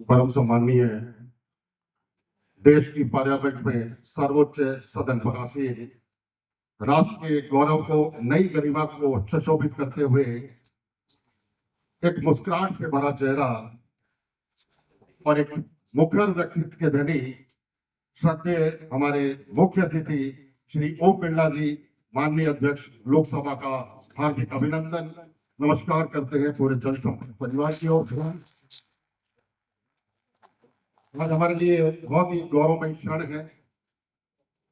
परम सम्माननीय देश की पार्लियामेंट में सर्वोच्च सदन पर आसीन राष्ट्र के गौरव को, नई गरिमा को सुशोभित करते हुए एक मुस्कुराहट से भरा चेहरा और एक मुखर व्यक्तित्व के धनी श्रद्धेय हमारे मुख्य अतिथि श्री ओम बिरला जी, माननीय अध्यक्ष लोकसभा का हार्दिक अभिनंदन, नमस्कार करते हैं पूरे जनसंपर्क परिवार की ओर से। आज हमारे लिए बहुत ही गौरवमयी क्षण है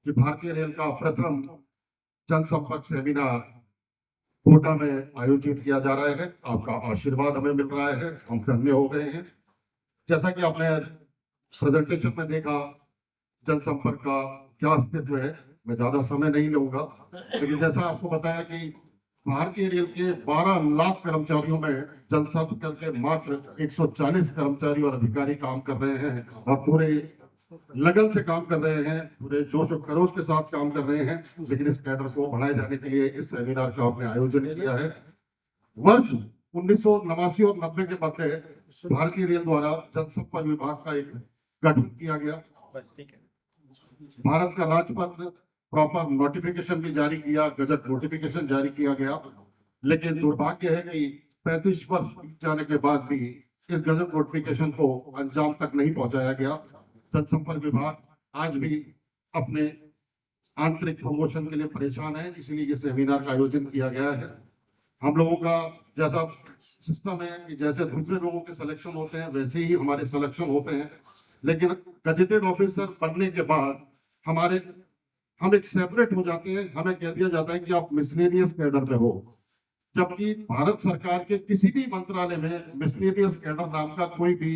कि भारतीय रेल का प्रथम जनसंपर्क सेमिनार कोटा में आयोजित किया जा रहा है। आपका आशीर्वाद हमें मिल रहा है, हम धन्य हो गए हैं। जैसा कि आपने प्रेजेंटेशन में देखा, जनसंपर्क का क्या अस्तित्व है, मैं ज्यादा समय नहीं लूंगा, लेकिन जैसा आपको बताया कि भारतीय रेल के 12 लाख कर्मचारियों में जनसंपर्क के मात्र 140 कर्मचारी और अधिकारी काम कर रहे हैं और पूरे लगन से काम कर रहे हैं, पूरे जोश और खरोश के साथ काम कर रहे हैं। लेकिन इस कैडर को बढ़ाए जाने के लिए इस सेमिनार का हमने आयोजन किया है। वर्ष 1989 और 90 के मध्य भारतीय रेल द्वारा जनसंपर्क विभाग का एक गठन किया गया। भारत का राजपत्र प्रॉपर नोटिफिकेशन भी जारी किया, गजट नोटिफिकेशन जारी किया गया, लेकिन दुर्भाग्य है कि 35 वर्ष बीत जाने के बाद भी इस गजट नोटिफिकेशन को अंजाम तक नहीं पहुंचाया गया। जनसंपर्क विभाग आज भी अपने आंतरिक प्रमोशन के लिए परेशान है, इसलिए ये सेमिनार का आयोजन किया गया है। हम लोगों का जैसा सिस्टम है कि जैसे दूसरे लोगों के सिलेक्शन होते हैं वैसे ही हमारे सिलेक्शन होते हैं, लेकिन गजेटेड ऑफिसर बनने के बाद हम एक सेपरेट हो जाते हैं। हमें कह दिया जाता है कि आप मिसलेनियस कैडर में हो, जबकि भारत सरकार के किसी भी मंत्रालय में मिसलेनियस कैडर नाम का कोई भी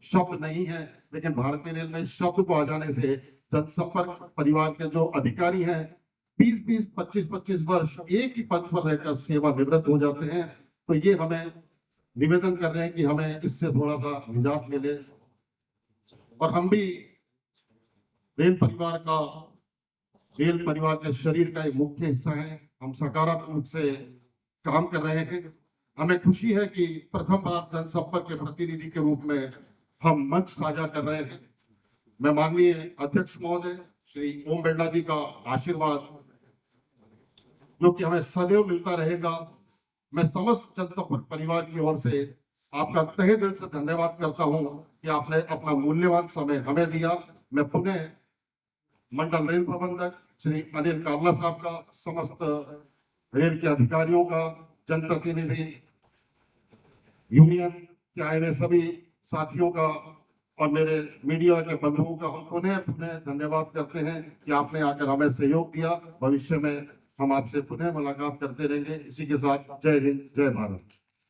शब्द नहीं है। लेकिन भारतीय रेल में शब्द को आ जाने से जनसंपर्क परिवार के जो अधिकारी हैं 20-20, 25-25 वर्ष एक ही पद पर रहकर सेवानिवृत्त हो जाते हैं। तो ये हमें निवेदन कर रहे हैं कि हमें इससे थोड़ा सा निजात मिले और हम भी रेल परिवार के शरीर का एक मुख्य हिस्सा है। हम सकारात्मक रूप से काम कर रहे हैं। हमें खुशी है कि प्रथम बार जनसंपर्क के प्रतिनिधि के रूप में हम मंच साझा कर रहे हैं। मैं माननीय अध्यक्ष महोदय श्री ओम बिरला जी का आशीर्वाद जो कि हमें सदैव मिलता रहेगा, मैं समस्त जनसंपर्क परिवार की ओर से आपका तहे दिल से धन्यवाद करता हूं कि आपने अपना मूल्यवान समय हमें दिया। मैं पुनः मंडल रेल प्रबंधक श्री अनिल कावला साहब का, समस्त रेल के अधिकारियों का, जनप्रतिनिधि, यूनियन के आए हुए सभी साथियों का और मेरे मीडिया के बंधुओं का हम पुनः धन्यवाद करते हैं कि आपने आकर हमें सहयोग दिया। भविष्य में हम आपसे पुनः मुलाकात करते रहेंगे। इसी के साथ जय हिंद, जय भारत।